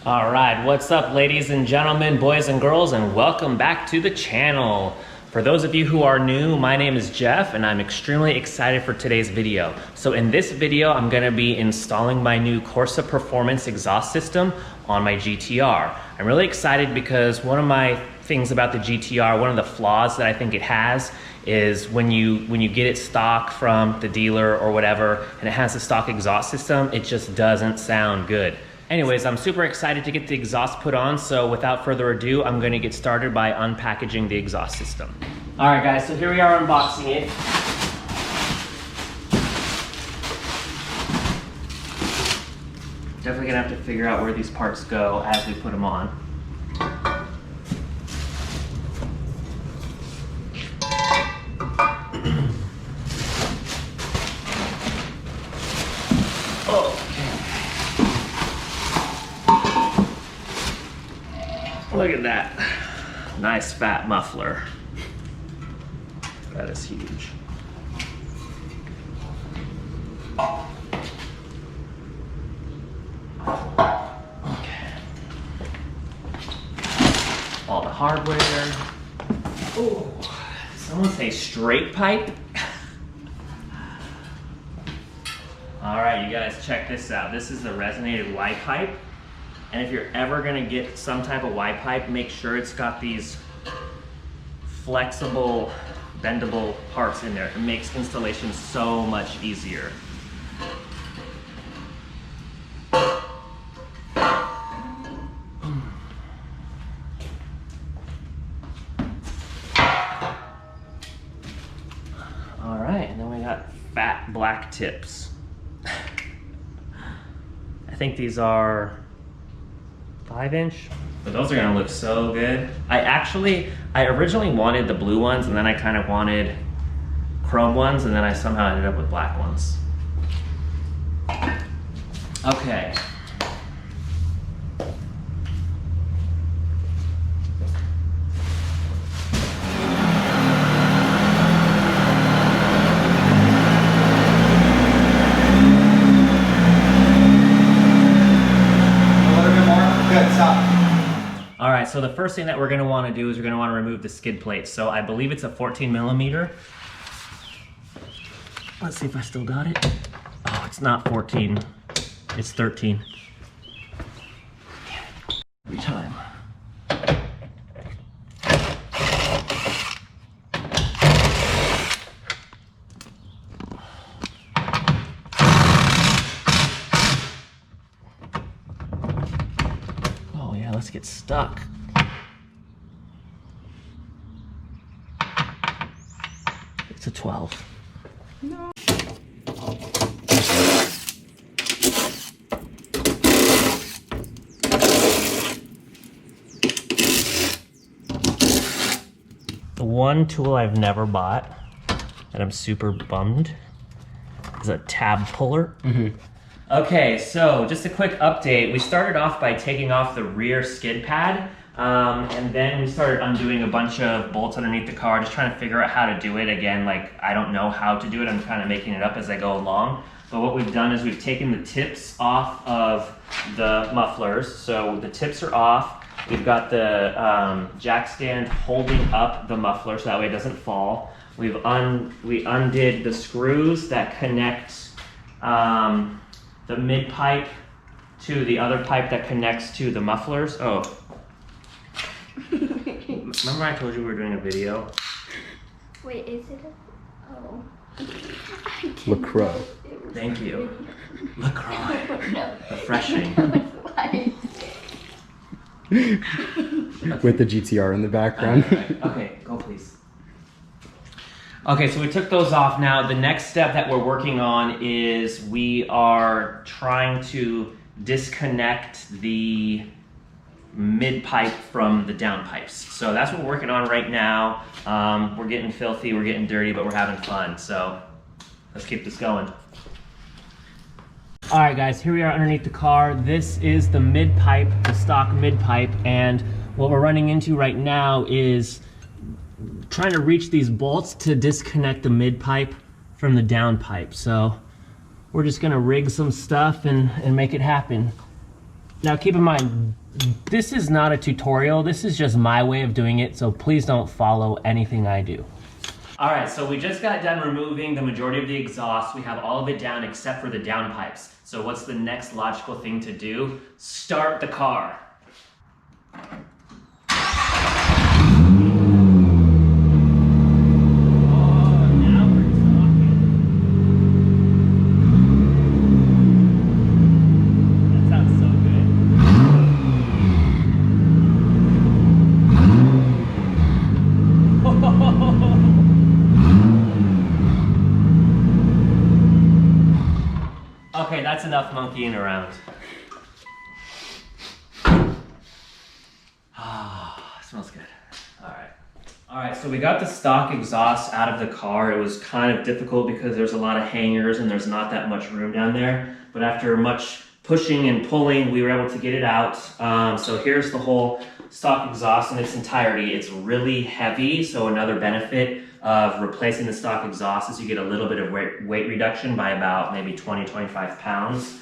All right, what's up, ladies and gentlemen, boys and girls, and welcome back to the channel. For those of you who are new, my name is Jeff, and I'm extremely excited for today's video. So in this video, I'm gonna be installing my new Corsa Performance exhaust system on my GTR. I'm really excited because one of my things about the GTR, one of the flaws that I think it has is when you get it stock from the dealer or whatever, and it has a stock exhaust system, it just doesn't sound good. Anyways, I'm super excited to get the exhaust put on, so without further ado, I'm gonna get started by unpackaging the exhaust system. All right guys, so here we are unboxing it. Definitely gonna have to figure out where these parts go as we put them on. Look at that. Nice fat muffler. That is huge. Okay. All the hardware. Oh, someone say straight pipe? All right, you guys, check this out. This is the resonated Y pipe. And if you're ever gonna get some type of Y pipe, make sure it's got these flexible, bendable parts in there. It makes installation so much easier. All right, and then we got fat black tips. I think these are 5-inch, but those are gonna look so good. I originally wanted the blue ones, and then I kind of wanted chrome ones, and then I somehow ended up with black ones. Okay. All right, so the first thing that we're gonna wanna do is we're gonna wanna remove the skid plate. So I believe it's a 14 millimeter. Let's see if I still got it. Oh, it's not 14, it's 13. Every time. Let's get stuck. It's a 12. No. The one tool I've never bought and I'm super bummed is a tab puller. Okay, so just a quick update. We started off by taking off the rear skid pad, and then we started undoing a bunch of bolts underneath the car, just trying to figure out how to do it. Again, like, I don't know how to do it. I'm kind of making it up as I go along. But what we've done is we've taken the tips off of the mufflers. So the tips are off. We've got the jack stand holding up the muffler so that way it doesn't fall. We undid the screws that connect the mid pipe to the other pipe that connects to the mufflers. Oh. Remember I told you we were doing a video? Wait, is it a... Oh. LaCroix. Thank you. LaCroix. No. Refreshing. With the GTR in the background. Okay, go please. Okay, so we took those off. Now, the next step that we're working on is we are trying to disconnect the mid pipe from the down pipes. So that's what we're working on right now. We're getting filthy, we're getting dirty, but we're having fun. So let's keep this going. All right, guys, here we are underneath the car. This is the mid pipe, the stock mid pipe, and what we're running into right now is trying to reach these bolts to disconnect the mid pipe from the down pipe. So we're just gonna rig some stuff and make it happen. Now keep in mind, this is not a tutorial, this is just my way of doing it, so please don't follow anything I do. All right, so we just got done removing the majority of the exhaust. We have all of it down except for the downpipes. So what's the next logical thing to do? Start the car. Okay, that's enough monkeying around. Ah, smells good. All right, so we got the stock exhaust out of the car. It was kind of difficult because there's a lot of hangers and there's not that much room down there. But after much pushing and pulling, we were able to get it out. So here's the whole stock exhaust in its entirety. It's really heavy, so another benefit of replacing the stock exhaust is you get a little bit of weight reduction by about maybe 20-25 pounds.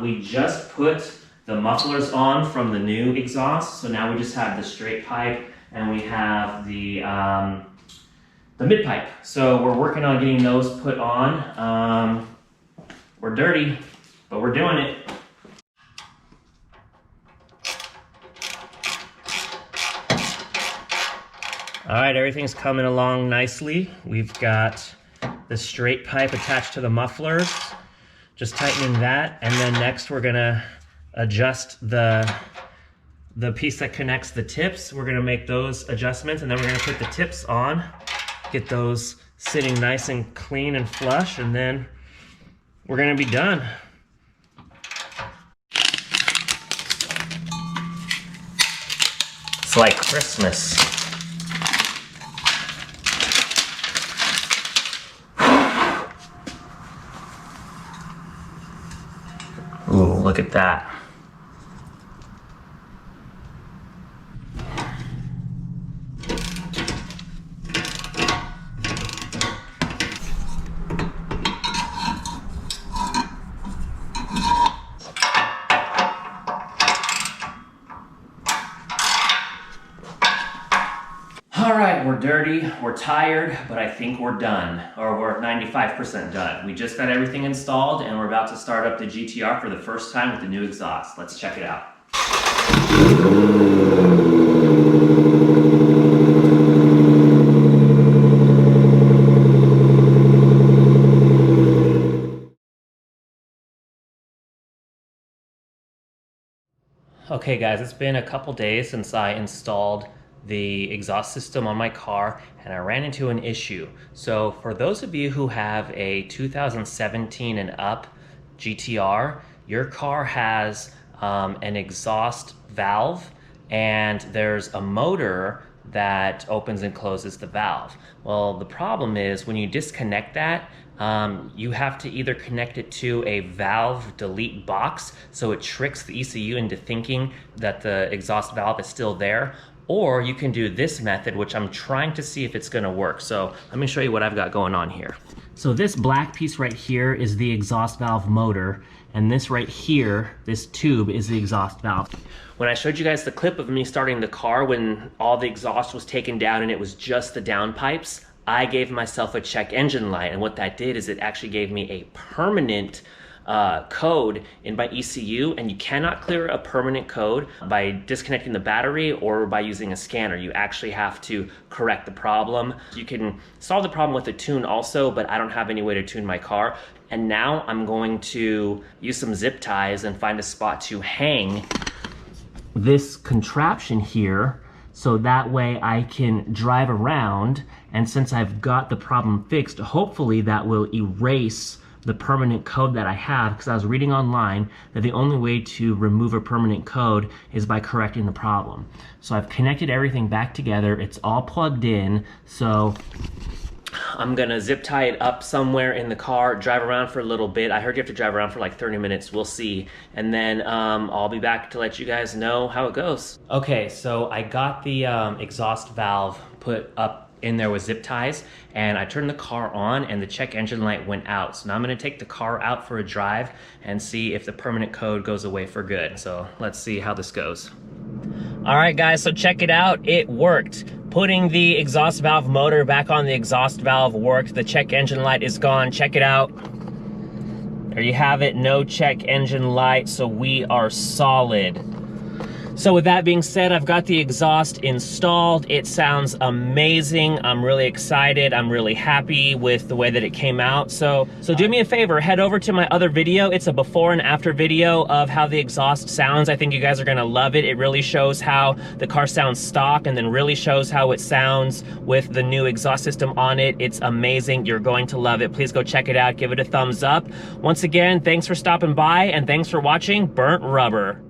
We just put the mufflers on from the new exhaust, so now we just have the straight pipe and we have the mid pipe. So we're working on getting those put on. We're dirty, but we're doing it. All right, everything's coming along nicely. We've got the straight pipe attached to the mufflers, just tightening that. And then next we're gonna adjust the piece that connects the tips. We're gonna make those adjustments and then we're gonna put the tips on, get those sitting nice and clean and flush, and then we're gonna be done. It's like Christmas. Ooh, look at that. All right, we're dirty, we're tired, but I think we're done, or we're 95% done. We just got everything installed and we're about to start up the GTR for the first time with the new exhaust. Let's check it out. Okay guys, it's been a couple days since I installed the exhaust system on my car and I ran into an issue. So for those of you who have a 2017 and up GTR, your car has an exhaust valve and there's a motor that opens and closes the valve. Well, the problem is when you disconnect that, you have to either connect it to a valve delete box so it tricks the ECU into thinking that the exhaust valve is still there, or you can do this method, which I'm trying to see if it's gonna work. So let me show you what I've got going on here. So this black piece right here is the exhaust valve motor, and this right here, this tube, is the exhaust valve. When I showed you guys the clip of me starting the car when all the exhaust was taken down and it was just the downpipes, I gave myself a check engine light, and what that did is it actually gave me a permanent code in my ECU, and you cannot clear a permanent code by disconnecting the battery or by using a scanner. You actually have to correct the problem. You can solve the problem with a tune also, but I don't have any way to tune my car. And now I'm going to use some zip ties and find a spot to hang this contraption here, so that way I can drive around, and since I've got the problem fixed, hopefully that will erase the permanent code that I have, because I was reading online that the only way to remove a permanent code is by correcting the problem. So I've connected everything back together, it's all plugged in, so I'm gonna zip tie it up somewhere in the car, drive around for a little bit. I heard you have to drive around for like 30 minutes, we'll see. And then I'll be back to let you guys know how it goes. Okay, so I got the exhaust valve put up in there with zip ties, and I turned the car on and the check engine light went out. So now I'm gonna take the car out for a drive and see if the permanent code goes away for good. So let's see how this goes. All right guys, so check it out, it worked. Putting the exhaust valve motor back on the exhaust valve worked. The check engine light is gone, check it out. There you have it, no check engine light, so we are solid. So with that being said, I've got the exhaust installed. It sounds amazing. I'm really excited. I'm really happy with the way that it came out. So do me a favor, head over to my other video. It's a before and after video of how the exhaust sounds. I think you guys are gonna love it. It really shows how the car sounds stock and then really shows how it sounds with the new exhaust system on it. It's amazing. You're going to love it. Please go check it out. Give it a thumbs up. Once again, thanks for stopping by and thanks for watching Burnt Rubber.